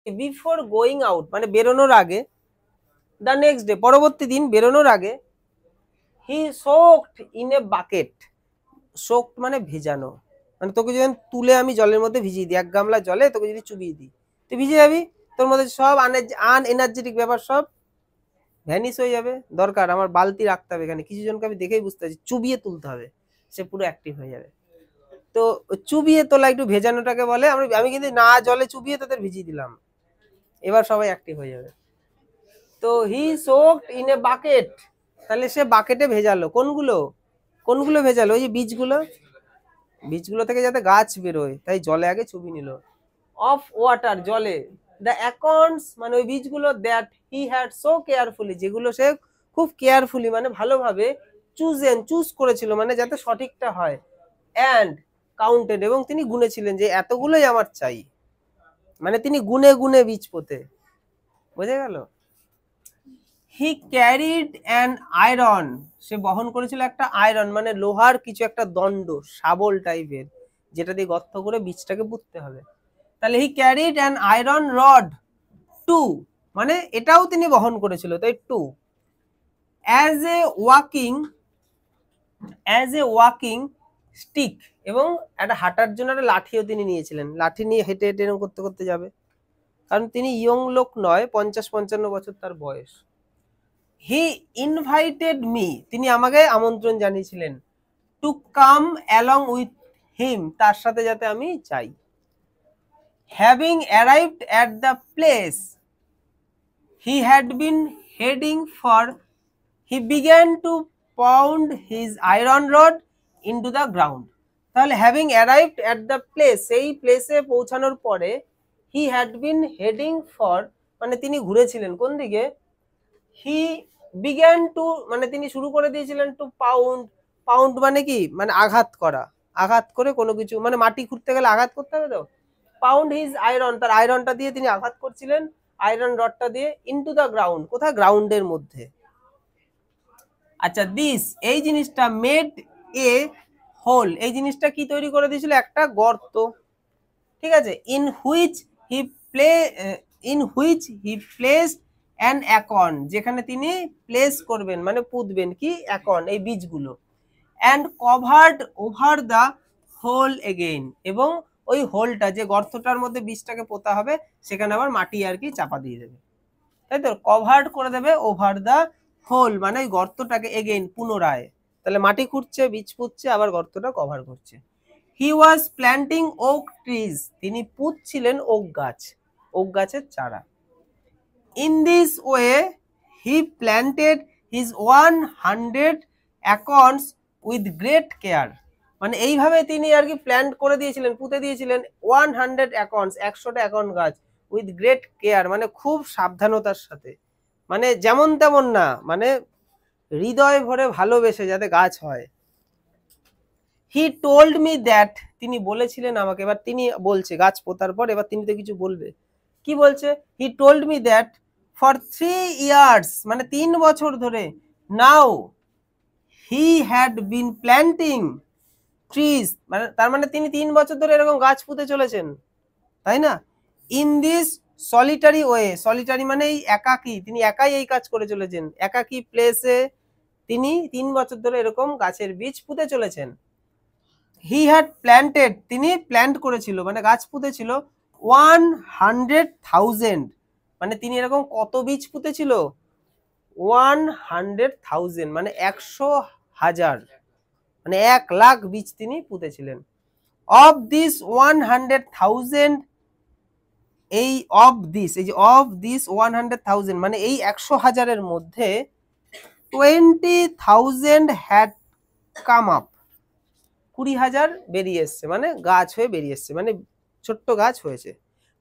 Before going out মানে বেরোনোর আগে, দ্য নেক্সট ডে পরবর্তী দিন বেরোনোর আগে, he soaked in a bucket. Soaked মানে ভেজানো, মানে তোকে যদি তুলে আমি জলের মধ্যে ভিজিয়ে দিই, এক গামলা জলে তোকে যদি চুবিয়ে দিই, তুই ভিজে যাবি, তোর মধ্যে সব আনএনার্জেটিক ব্যাপার সব ভ্যানিশ হয়ে যাবে। দরকার আমার বালতি রাখতে হবে এখানে, কিছু জনকে আমি দেখেই বুঝতে পারছি, চুবিয়ে তুলতে হবে, সে পুরো অ্যাক্টিভ হয়ে যাবে। তো চুবিয়ে তোলা একটু ভেজানোটাকে বলে, আমি কিন্তু না জলে চুবিয়ে তোদের ভিজিয়ে দিলাম, এবার সবাই অ্যাক্টিভ হয়ে যাবে। তো হি সোকড ইন এ বাকেট, তাহলে সে বাকেটে ভেজালো। কোনগুলো কোনগুলো ভেজালো? ওই যে বীজগুলো, বীজগুলো থেকে যাতে গাছ বেরোয় তাই জলে আগে চুবিয়ে নিল। অফ ওয়াটার জলে, দ্য অ্যাকর্নস মানে ওই বীজগুলো, that he had so carefully যেগুলো সে খুব কেয়ারফুলি মানে ভালোভাবে চুজ করেছিল মানে যাতে সঠিকটা হয়, অ্যান্ড কাউন্টেড এবং তিনি গুনেছিলেন যে এতগুলোই আমার চাই, মানে তিনি গুনে গুনে বীজ পোতে। বোঝা গেল? হি ক্যারিড অ্যান আয়রন, সে বহন করেছিল একটা আয়রন মানে লোহার কিছু একটা দণ্ড, শাবল টাইপের, যেটা দিয়ে গর্ত করে বীজটাকে পুঁততে হবে। তাহলে he carried an iron rod too, মানে এটাও তিনি বহন করেছিল, তাই too. As a walking stick, এবং একটা হাঁটার জন্য একটা লাঠিও তিনি নিয়েছিলেন, লাঠি নিয়ে হেঁটে হেঁটে এরকম করতে করতে যাবে, কারণ তিনি ইয়ং লোক নয়, 50-55 বছর তার বয়স। হি ইনভাইটেড মি, তিনি আমাকে আমন্ত্রণ জানিয়েছিলেন, to come along with him, তার সাথে যাতে আমি যাই। Having arrived at the place he had been heading for, he began to pound his iron rod into the ground. তাহলে having arrived at the place, সেই প্লেসে পৌঁছানোর পরে, he had been heading for মানে তিনি ঘুরেছিলেন কোন দিকে, হি বিগ্যান টু মানে তিনি শুরু করে দিয়েছিলেন, টু পাউন্ড, পাউন্ড মানে কি, মানে আঘাত করা, আঘাত করে কোনো কিছু, মানে মাটি খুঁড়তে গেলে আঘাত করতে হবে তো, পাউন্ড হিজ আয়রন, তার আয়রনটা দিয়ে তিনি আঘাত করছিলেন, আয়রন রডটা দিয়ে, ইনটু দ্য গ্রাউন্ড, কোথায়, গ্রাউন্ডের মধ্যে। আচ্ছা, দিস এই জিনিসটা, মেড এ হোল, এই জিনিসটা কি তৈরি করে দিয়েছিল, একটা গর্ত, ঠিক আছে। In which he placed an acorn, যেখানে তিনি প্লেস করবেন মানে পুঁতবেন কি, অ্যাকর্ন এই বীজগুলো, and covered over the hole again, এবং ওই হোলটা যে গর্তটার মধ্যে বীজটাকে পোতা হবে সেখানে আবার মাটি আর কি চাপা দিয়ে দেবে, তাই তো, কভার্ড করে দেবে ওভার দ্য হোল মানে ওই গর্তটাকে এগেইন পুনরায়, তাহলে মাটি খুঁড়ছে, বীজ পুঁতছে, আবার গর্তটা কভার করছে। হি ওয়াজ প্ল্যান্টিং ওক ট্রিজ, তিনি পুঁতছিলেন ওক গাছ, ওক গাছের চারা। In this way he planted his 100 acorns with great care, মানে এইভাবে তিনি আর কি প্ল্যান্ট করে দিয়েছিলেন, পুঁতে দিয়েছিলেন 100 অ্যাকর্নস, 100টা অ্যাকর্ন গাছ, উইথ গ্রেট কেয়ার মানে খুব সাবধানতার সাথে, মানে যেমন তেমন না, মানে হৃদয় ভরে ভালোবেসে যাতে গাছ হয়। হি টোল্ড মি দ্যাট, তিনি বলেছিলেন আমাকে, এবার তিনি বলছে গাছ পোতার পর, এবার তিনি তো কিছু বলবে, কি বলছে, he told me that for 3 years মানে 3 বছর ধরে, now he had been planting trees, মানে তার মানে তিনি 3 বছর ধরে এরকম গাছ পুঁতে চলেছেন, তাই না। In this solitary way, solitary মানে এই একাকী, তিনি একাই এই কাজ করে চলেছেন, একাকী প্লেসে তিনি 3 বছর ধরে এরকম গাছের বীজ পুঁতে চলেছেন। হি হ্যাড প্ল্যান্টেড, তিনি প্ল্যান্ট করেছিল মানে গাছ পুঁতেছিল 100,000, মানে তিনি এরকম কত বীজ পুঁতেছিল, 100,000 মানে 100,000, মানে 1,00,000 বীজ তিনি পুঁতেছিলেন। অফ দিস 100,000, এই অফ দিস, এই যে অফ দিস 100,000 মানে এই 100,000-এর মধ্যে 20,000 হ্যাড কাম আপ, 20,000 বেরিয়ে এসছে, মানে গাছ হয়ে বেরিয়ে এসছে, মানে ছোট্ট গাছ হয়েছে।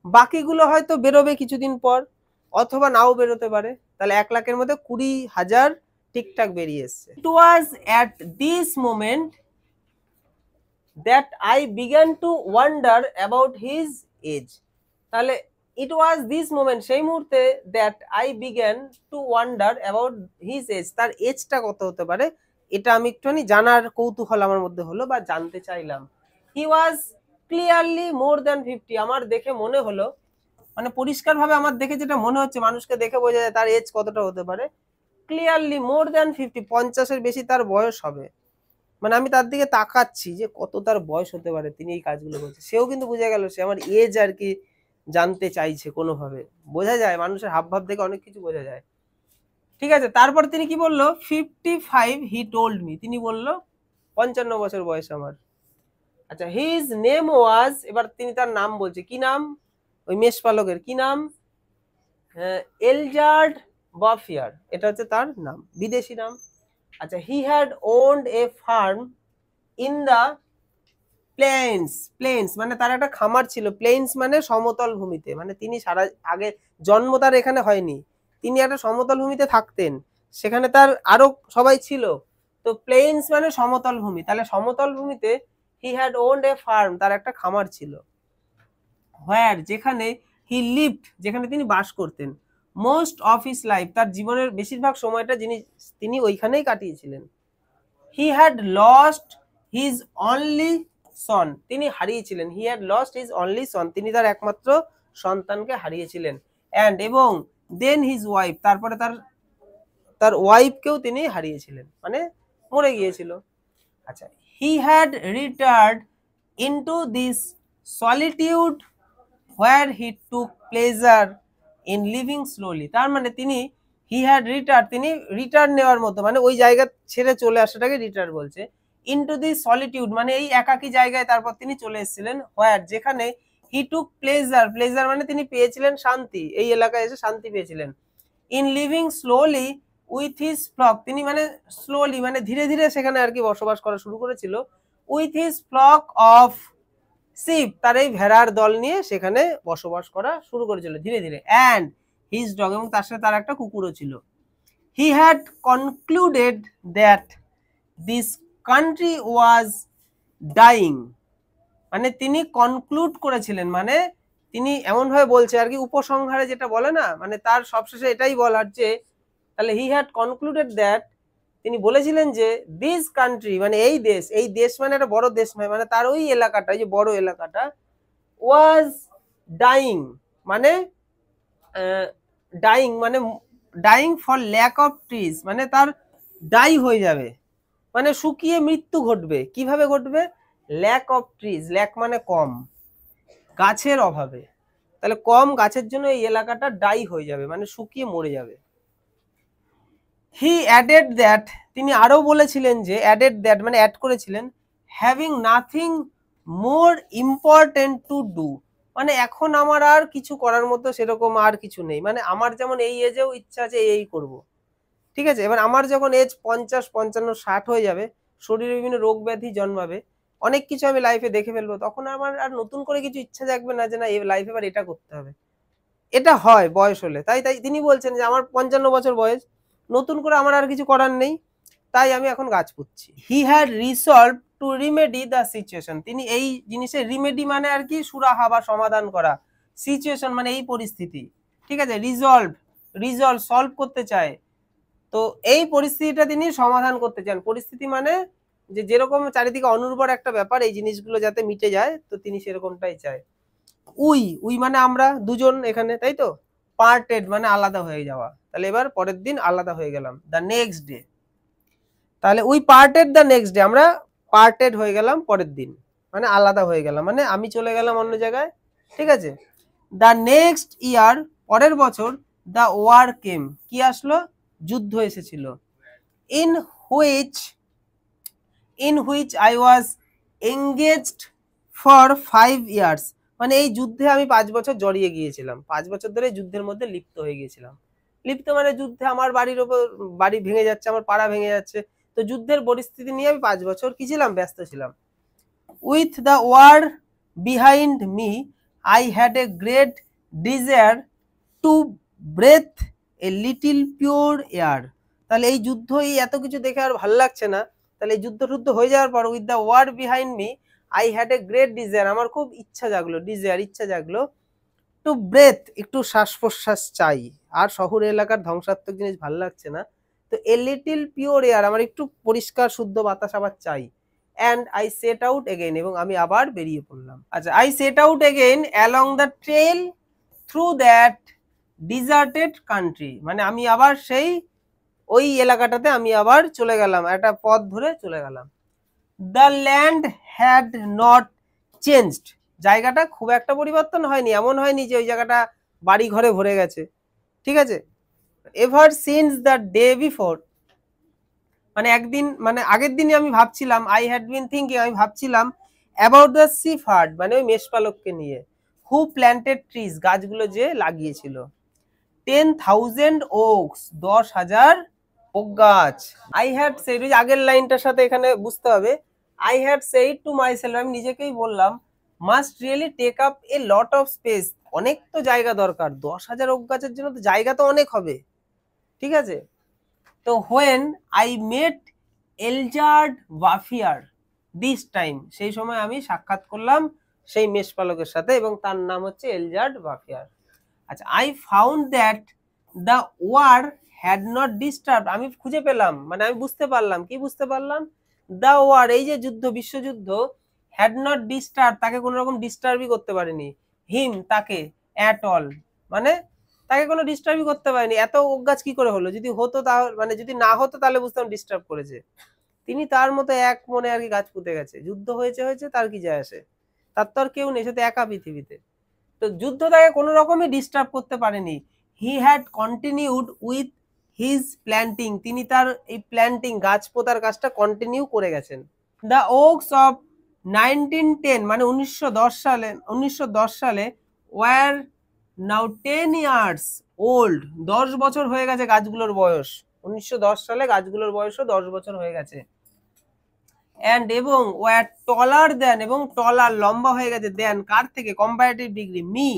বাকিগুলো হয়তো বেরোবে কিছুদিন পর, অথবা নাও বেরোতে পারে, তাহলে 1,00,000-এর মধ্যে 20,000 ঠিকঠাক বেরিয়ে এসছে। It was at this moment that I began to wonder about his age, তাহলে ইট ওয়াজ দিস মোমেন্ট সেই মুহূর্তে, that I began to wonder about his age, তার এজটা কত হতে পারে এটা আমি একটুখানি জানার কৌতূহল আমার মধ্যে হলো বা জানতে চাইলাম। হি ওয়াজ ক্লিয়ারলি মোর দ্যান 50, আমার দেখে মনে হলো মানে পরিষ্কার ভাবে আমার দেখে যেটা মনে হচ্ছে, মানুষকে দেখে বোঝা যায় তার এজ কতটা হতে পারে, ক্লিয়ারলি মোর দ্যান 50, 50-এর বেশি তার বয়স হবে। মানে আমি তার দিকে তাকাচ্ছি যে কত তার বয়স হতে পারে, তিনি এই কাজগুলো করছে। সেও কিন্তু বুঝে গেল সে আমার এজ আর কি জানতে চাইছে কোনোভাবে। বোঝা যায় মানুষের হাবভাব দেখে অনেক কিছু বোঝা যায়। ঠিক আছে, তারপর তিনি কি বললো, 55 হি টোল্ড মি, তিনি বললো 55 বছর বয়স আমার। আচ্ছা, হিজ নেম ওয়াজ, এবার তিনি তার নাম বলছে, কি নাম, ওই মেষপালকের কি নাম, এলজার্ড বাফিয়ার, এটা হচ্ছে তার নাম, বিদেশি নাম। আচ্ছা, he had owned a farm in the plains, plains মানে তার একটা খামার ছিল, প্লেন্স মানে সমতল ভূমিতে, মানে তিনি সারা আগে জন্ম তার এখানে হয়নি, তিনি একটা সমতল ভূমিতে থাকতেন, সেখানে তার আরো সবাই ছিল। তো প্লেন্স মানে সমতল ভূমি, তাহলে সমতল ভূমিতে he had owned a farm, তার একটা খামার ছিল। হোয়ার, যেখানে, হি লিভড, যেখানে তিনি বাস করতেন, মোস্ট অফ হিজ লাইফ, তার জীবনের বেশিরভাগ সময়টা তিনি ওইখানেই কাটিয়েছিলেন। He had lost his only son, তিনি হারিয়েছিলেন, he had lost his only son, তিনি তার একমাত্র সন্তানকে হারিয়েছিলেন। অ্যান্ড, এবং দেন হিজ ওয়াইফ, তারপরে তার তার ওয়াইফকেও তিনি হারিয়েছিলেন, মানে মরে গিয়েছিল। আচ্ছা, he had retired into this solitude where he took pleasure in living slowly, তার মানে তিনি, হি হ্যাড রিটার্ন, তিনি রিটার্ন নেওয়ার মতো, মানে ওই জায়গা ছেড়ে চলে আসাটাকে রিটার্ন বলছে। ইনটু দি সলিটিউড মানে এই একাকী জায়গায় তারপর তিনি চলে এসেছিলেন, হোয়ার, যেখানে, হি টুক প্লেজার, প্লেজার মানে তিনি পেয়েছিলেন শান্তি, এই এলাকায় এসে শান্তি পেয়েছিলেন। In living slowly with his flock, তিনি মানে স্লোলি মানে ধীরে ধীরে সেখানে আর কি বসবাস করা শুরু করেছিল। With his flock of sheep, তার এই ভেড়ার দল নিয়ে সেখানে বসবাস করা শুরু করেছিল ধীরে ধীরে। অ্যান্ড হিজ ডগ, এবং তার সাথে তার একটা কুকুরও ছিল। He had concluded that this country was dying, মানে তিনি কনক্লুড করেছিলেন, মানে তিনি এমন ভাবে বলছে আর কি, উপসংহারে যেটা বলে না, মানে তার সবশেষে এটাই বলার যে, তাহলে হি হ্যাড কনক্লুডেড দ্যাট, তিনি বলেছিলেন যে দিস কান্ট্রি মানে এই দেশ, এই দেশ মানে একটা বড় দেশ নয়, মানে তার ওই এলাকাটা, এই যে বড় এলাকাটা, ওয়াজ ডাইং, মানে ডাইং মানে dying for lack of trees, মানে তার ডাই হয়ে যাবে, মানে শুকিয়ে মৃত্যু ঘটবে। কিভাবে ঘটবে, ল্যাক অফ ট্রিজ, ল্যাক মানে কম, গাছের অভাবে, তাহলে কম গাছের জন্য এই এলাকাটা ডাই হয়ে যাবে, মানে শুকিয়ে মরে যাবে। হি অ্যাডেড দ্যাট, তিনি আরো বলেছিলেন যে, অ্যাডেড দ্যাট মানে অ্যাড করেছিলেন, having nothing more important to do, মানে এখন আমার আর কিছু করার মতো সেরকম আর কিছু নেই, মানে আমার যেমন এই এজেও ইচ্ছা আছে এই করব, ঠিক আছে, এবার আমার যখন এজ 50, 55, 60 হয়ে যাবে, শরীরে বিভিন্ন রোগ ব্যাধি জন্মাবে, অনেক কিছু আমি লাইফে দেখে ফেলবো, তখন আমার আর নতুন করে কিছু ইচ্ছা জাগবে না যে না এই লাইফে এবার এটা করতে হবে। এটা হয় বয়স হলে, তাই তাই তিনি বলছেন যে আমার 55 বছর বয়স, নতুন করে আমার আর কিছু করার নেই, তাই আমি এখন গাছ পুঁতছি। He had resolved to remedy the situation, তিনি এই জিনিসের রিমেডি মানে আর কি সুরাহা বা সমাধান করা, সিচুয়েশন মানে এই পরিস্থিতি, ঠিক আছে, রিজলভ সলভ করতে চায়, তো এই পরিস্থিতিটা তিনি সমাধান করতে চান। পরিস্থিতি মানে যে যেরকম চারিদিকে অনুর্বর একটা ব্যাপার, এই জিনিসগুলো যাতে মিটে যায়, তো তিনি সেরকমটাই চায়। উই মানে আমরা দুজন এখানে, তাই তো, পার্টেড মানে আলাদা হয়ে যাওয়া, তাহলে এবার পরের দিন আলাদা হয়ে গেলাম, দ্য নেক্সট ডে, তাহলে we parted the next day, আমরা পার্টেড হয়ে গেলাম পরের দিন, মানে আলাদা হয়ে গেলাম, মানে আমি চলে গেলাম অন্য জায়গায়, ঠিক আছে। দ্য নেক্সট ইয়ার, পরের বছর, দ্য ওয়ার কেম, কি আসলো, যুদ্ধ এসেছিল। In which I was engaged for 5 years, মানে এই যুদ্ধে আমি 5 বছর জড়িয়ে গিয়েছিলাম, 5 বছর ধরে যুদ্ধের মধ্যে লিপ্ত হয়ে গিয়েছিলাম। লিপ্ত মানে যুদ্ধে, আমার বাড়ির ওপর বাড়ি ভেঙে যাচ্ছে, আমার পাড়া ভেঙে যাচ্ছে, তো যুদ্ধের পরিস্থিতি নিয়ে আমি 5 বছর কি ছিলাম, ব্যস্ত ছিলাম। With the war behind me I had a great desire to breathe a little pure air, তাহলে এই যুদ্ধ, এই এত কিছু দেখে আর ভালো লাগছে না, তাহলে এই যুদ্ধ টুদ্ধ হয়ে যাওয়ার পর, with the war behind me I had a great desire, আমার খুব ইচ্ছা জাগলো, ডিজায়ার ইচ্ছা জাগলো, টু ব্রেথ একটু শ্বাস প্রশ্বাস চাই, আর শহর এলাকার ধ্বংসাত্মক জিনিস ভালো লাগছে না, তো এ লিটিল পিওর এয়ার, আমার একটু পরিষ্কার শুদ্ধ বাতাস আবার চাই। And I set out again, এবং আমি আবার বেরিয়ে পড়লাম। আচ্ছা, I set out again along the trail through that deserted country, মানে আমি আবার সেই ওই এলাকাটাতে আমি আবার চলে গেলাম, একটা পথ ধরে চলে গেলাম। The land had not changed, জায়গাটা খুব একটা পরিবর্তন হয়নি, এমন হয়নি যে ওই জায়গাটা বাড়ি ঘরে ভরে গেছে, ঠিক আছে। Ever since the day before, মানে একদিন মানে আগের দিনই আমি ভাবছিলাম, আই হ্যাড বিন থিঙ্কিং, আমি ভাবছিলাম অ্যাবাউট দ্য সিফার্ড, মানে ওই মেষপালককে নিয়ে, হু প্ল্যান্টেড ট্রিজ, গাছগুলো যে লাগিয়েছিল, 10,000 ওকস, 10,000 ওক গাছ। আই হ্যাড সেড, ওই আগের লাইনটার সাথে এখানে বুঝতে হবে, I had said to myself, আমি নিজেকেই বললাম, must really take up a lot of space, অনেক তো জায়গা দরকার, 10,000 ওক গাছের জন্য তো জায়গা তো অনেক হবে, ঠিক আছে। তো when I met Elzeard Bouffier this time, সেই সময় আমি সাক্ষাৎ করলাম সেই মেষপালকের সাথে, এবং তার নাম হচ্ছে এলজার্ড বাফিয়ার। আচ্ছা, I found that the war had not disturb, আমি খুঁজে পেলাম, মানে আমি বুঝতে পারলাম, কি বুঝতে পারলাম, দ্য ওয়ার, এই যে যুদ্ধ, বিশ্বযুদ্ধ, হ্যাড নট ডিস্টার্ব, তাকে কোনো রকম ডিস্টার্বই করতে পারেনি, হিম, তাকে, অ্যাট অল, মানে তাকে কোনো ডিস্টার্বই করতে পারেনি। এত ওক গাছ কি করে হলো, যদি হতো তাহলে, মানে যদি না হতো তাহলে বুঝতাম ডিস্টার্ব করেছে, তিনি তার মতো এক মনে আর কি গাছ পুঁতে গেছে, যুদ্ধ হয়েছে হয়েছে, তার কি যায় আসে, তার তো আর কেউ নেই, সে তো একা পৃথিবীতে, তো যুদ্ধ তাকে কোনো রকমই ডিস্টার্ব করতে পারেনি। He had continued with his planting, তিনি তার এই প্ল্যান্টিং, গাছ পোতার কাজটা কন্টিনিউ করে গেছেন। দ্য ওকস অফ 1910, মানে 1910 সালে ওয়ার নাও 10 ইয়ার্স ওল্ড, 10 বছর হয়ে গেছে গাছগুলোর বয়স, 1910 সালে গাছগুলোর বয়সও 10 বছর হয়ে গেছে। অ্যান্ড এবং ওয়ার টলার দেন, এবং টলার লম্বা হয়ে গেছে, দেন কার থেকে, কম্পারেটিভ ডিগ্রি, মি,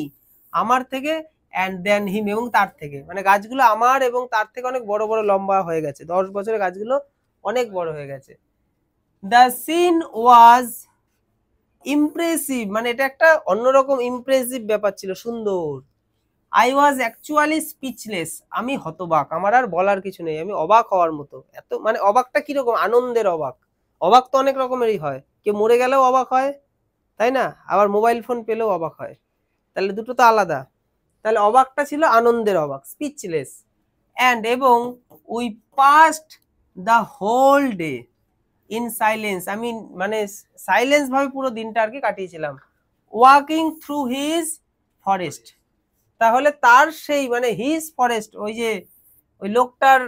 আমার থেকে, অ্যান্ড দেন হিম, এবং তার থেকে, মানে গাছগুলো আমার এবং তার থেকে অনেক বড় বড় লম্বা হয়ে গেছে, 10 বছরে গাছগুলো অনেক বড় হয়ে গেছে। দ্য সিন ওয়াজ ইমপ্রেসিভ, মানে এটা একটা অন্যরকম ইমপ্রেসিভ ব্যাপার ছিল, সুন্দর। আই ওয়াজ অ্যাকচুয়ালি স্পিচলেস, আমি হতবাক, আমার আর বলার কিছু নেই, আমি অবাক হওয়ার মতো, এত মানে অবাকটা কিরকম, আনন্দের অবাক, অবাক তো অনেক রকমেরই হয়, কেউ মরে গেলেও অবাক হয়, তাই না, আবার মোবাইল ফোন পেলেও অবাক হয়, তাহলে দুটো তো আলাদা, তাহলে অবাকটা ছিল আনন্দের অবাক, স্পিচলেস। অ্যান্ড এবং we passed the whole day in silence, আমি মানে সাইলেন্স ভাবে পুরো দিনটা আর কি কাটিয়েছিলাম, ওয়াকিং থ্রু হিজ ফরেস্ট, তাহলে তার সেই মানে হিজ ফরেস্ট, ওই যে ওই লোকটার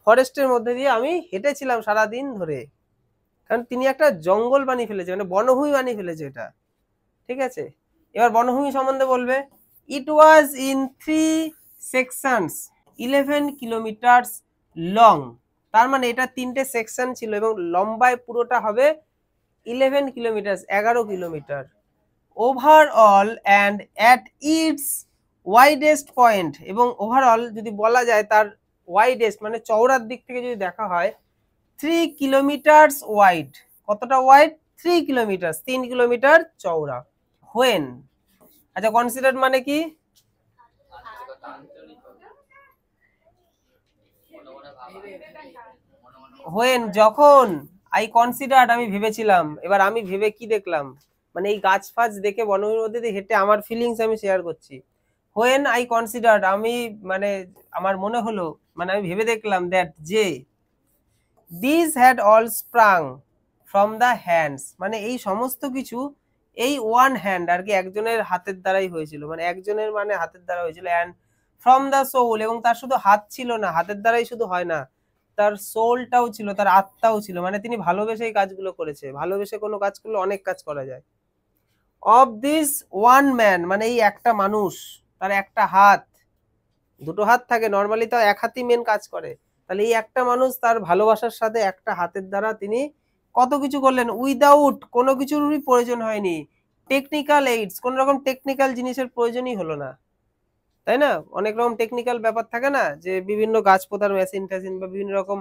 ফরেস্টের মধ্যে দিয়ে আমি হেঁটেছিলাম সারাদিন ধরে, কারণ তিনি একটা জঙ্গল বানিয়ে ফেলেছে, মানে বনভূমি বানিয়ে ফেলেছে এটা, ঠিক আছে। এবার বনভূমি সম্বন্ধে বলবে, it was in 3 sections 11 kilometres long, তার মানে এটা 3টে সেকশন ছিল, এবং লম্বায় পুরোটা হবে 11 kilometre, 11 kilometre, overall and at it's widest point, এবং ওভারঅল যদি বলা যায় তার ওয়াইডেস্ট মানে চওড়ার দিক থেকে যদি দেখা হয়, 3 কিলোমিটার্স ওয়াইড, কতটা ওয়াইড, 3 কিলোমিটার, 3 কিলোমিটার চওড়া। হোয়েন, আচ্ছা কনসিডার মানে কি, হোয়েন যখন, আই কনসিডার্ড আমি ভেবেছিলাম, এবার আমি ভেবে কি দেখলাম, মানে এই গাছ ফাছ দেখে বনভূমির মধ্যে দিয়ে হেঁটে আমার ফিলিংস আমি শেয়ার করছি। হোয়েন আই কনসিডার্ড, আমি মানে আমার মনে হলো, মানে আমি ভেবে দেখলাম, দ্যাট যে this had all স্প্রাং from the hands, মানে এই সমস্ত কিছু এই ওয়ান হ্যান্ড আর কি, একজনের হাতের দ্বারাই হয়েছিল, মানে একজনের মানে হাতের দ্বারা হয়েছিল, অ্যান্ড ফ্রম দ্য সোল, এবং তার শুধু হাত ছিল না, হাতের দ্বারাই শুধু হয় না, তার সোলটাও ছিল, তার আত্মাও ছিল, মানে তিনি ভালোবেসে এই কাজগুলো করেছে, ভালোবেসে কোনো কাজ করলে অনেক কাজ করা যায়। অফ দিস ওয়ান ম্যান, মানে এই একটা মানুষ, তার একটা হাত, দুটো হাত থাকে নর্মালি, তো এক হাতই মেন কাজ করে, তাহলে এই একটা মানুষ তার ভালোবাসার সাথে একটা হাতের দ্বারা তিনি কত কিছু করলেন, উইদাউট কোনো কিছুরই প্রয়োজন হয়নি, টেকনিক্যাল এইডস, কোন রকম টেকনিক্যাল জিনিসের প্রয়োজনই হলো না, তাই না, অনেক রকম টেকনিক্যাল ব্যাপার থাকে না, যে বিভিন্ন গাছ পোতার মেশিন ট্যাশিন বা বিভিন্ন রকম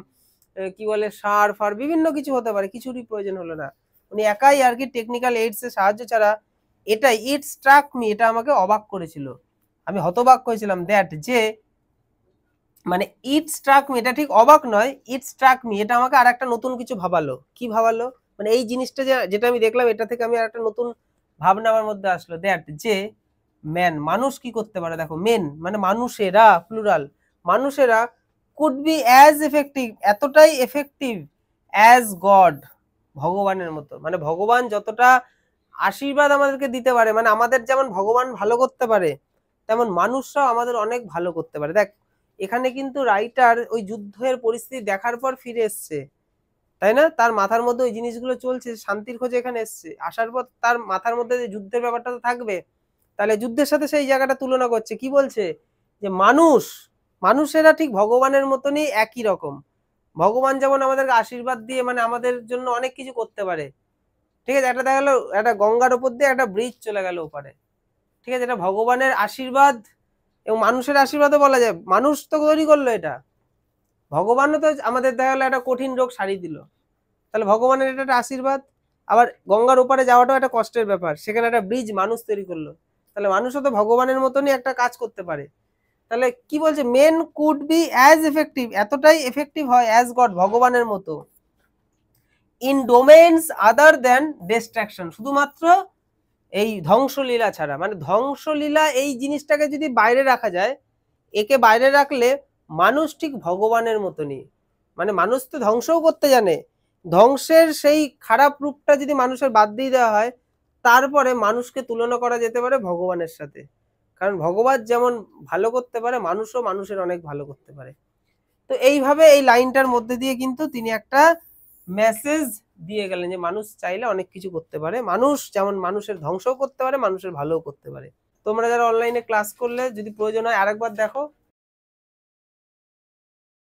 কি বলে সার ফার বিভিন্ন কিছু হতে পারে, কিছুরই প্রয়োজন হলো না, উনি একাই আর কি টেকনিক্যাল এইডস এর সাহায্য ছাড়া, এটা ইট স্ট্রাক মি, এটা আমাকে অবাক করেছিল, আমি হতবাক হয়েছিলাম, দ্যাট যে, মানে ইট স্ট্রাক মি, এটা ঠিক অবাক নয়, ইট স্ট্রাক মি, এটা আমাকে আর একটা নতুন কিছু ভাবালো, কি ভাবালো, মানে এই জিনিসটা যেটা আমি দেখলাম, এটা থেকে আমি আর একটা নতুন ভাবনা আমার মধ্যে আসলো, দ্যাট যে ম্যান, মানুষ কি করতে পারে, দেখো মেন মানে মানুষেরা, প্লুরাল, মানুষেরা কুড বি অ্যাজ এফেক্টিভ, এতটাই এফেক্টিভ অ্যাজ গড, ভগবানের মতো, মানে ভগবান যতটা আশীর্বাদ আমাদেরকে দিতে পারে, মানে আমাদের যেমন ভগবান ভালো করতে পারে তেমন মানুষরাও আমাদের অনেক ভালো করতে পারে। দেখ এখানে কিন্তু রাইটার ওই যুদ্ধের পরিস্থিতি দেখার পর ফিরে এসছে, তাই না? তার মাথার মধ্যে ওই জিনিসগুলো চলছে, শান্তির খোঁজে এখানে এসছে, আসার পর তার মাথার মধ্যে যে যুদ্ধের ব্যাপারটা তো থাকবে, তাহলে যুদ্ধের সাথে সেই জায়গাটা তুলনা করছে, কি বলছে যে মানুষেরা ঠিক ভগবানের মতনই একই রকম, ভগবান যেমন আমাদেরকে আশীর্বাদ দিয়ে মানে আমাদের জন্য অনেক কিছু করতে পারে, ঠিক আছে? একটা দেখা গেল একটা গঙ্গার উপর দিয়ে একটা ব্রিজ চলে গেল ওপারে, ঠিক আছে, এটা ভগবানের আশীর্বাদ এবং মানুষের আশীর্বাদও বলা যায়, মানুষ তো তৈরি করলো এটা, ভগবানও তো আমাদের দেখা গেলো একটা কঠিন রোগ সারিয়ে দিল, তাহলে ভগবানের এটা একটা আশীর্বাদ। আবার গঙ্গার ওপারে যাওয়াটাও একটা কষ্টের ব্যাপার, সেখানে একটা ব্রিজ মানুষ তৈরি করলো, তাহলে মানুষও তো ভগবানের মতনই একটা কাজ করতে পারে। তাহলে কি বলছে, men could be as effective, এতটাই এফেক্টিভ হয় অ্যাজ গড, ভগবানের মতো, in domains other than destruction, শুধুমাত্র এই ধ্বংসলীলা ছাড়া, মানে ধ্বংসলীলা এই জিনিসটাকে যদি বাইরে রাখা যায়, একে বাইরে রাখলে মানুষ ঠিক ভগবানের মতনই, মানে মানুষ তো ধ্বংসও করতে জানে, ধ্বংসের সেই খারাপ রূপটা যদি মানুষের বাদ দিয়ে দেওয়া হয়, তারপরে মানুষকে তুলনা করা যেতে পারে ভগবানের সাথে, কারণ ভগবান যেমন ভালো করতে পারে মানুষও মানুষের অনেক ভালো করতে পারে। তো এইভাবে এই লাইনটার মধ্যে দিয়ে কিন্তু তিনি একটা মেসেজ দিয়ে গেলেন যে মানুষ চাইলে অনেক কিছু করতে পারে, মানুষ যেমন মানুষের ধ্বংসও করতে পারে, মানুষের ভালোও করতে পারে। তোমরা যারা অনলাইনে ক্লাস করলে যদি প্রয়োজন হয় আরেকবার দেখো,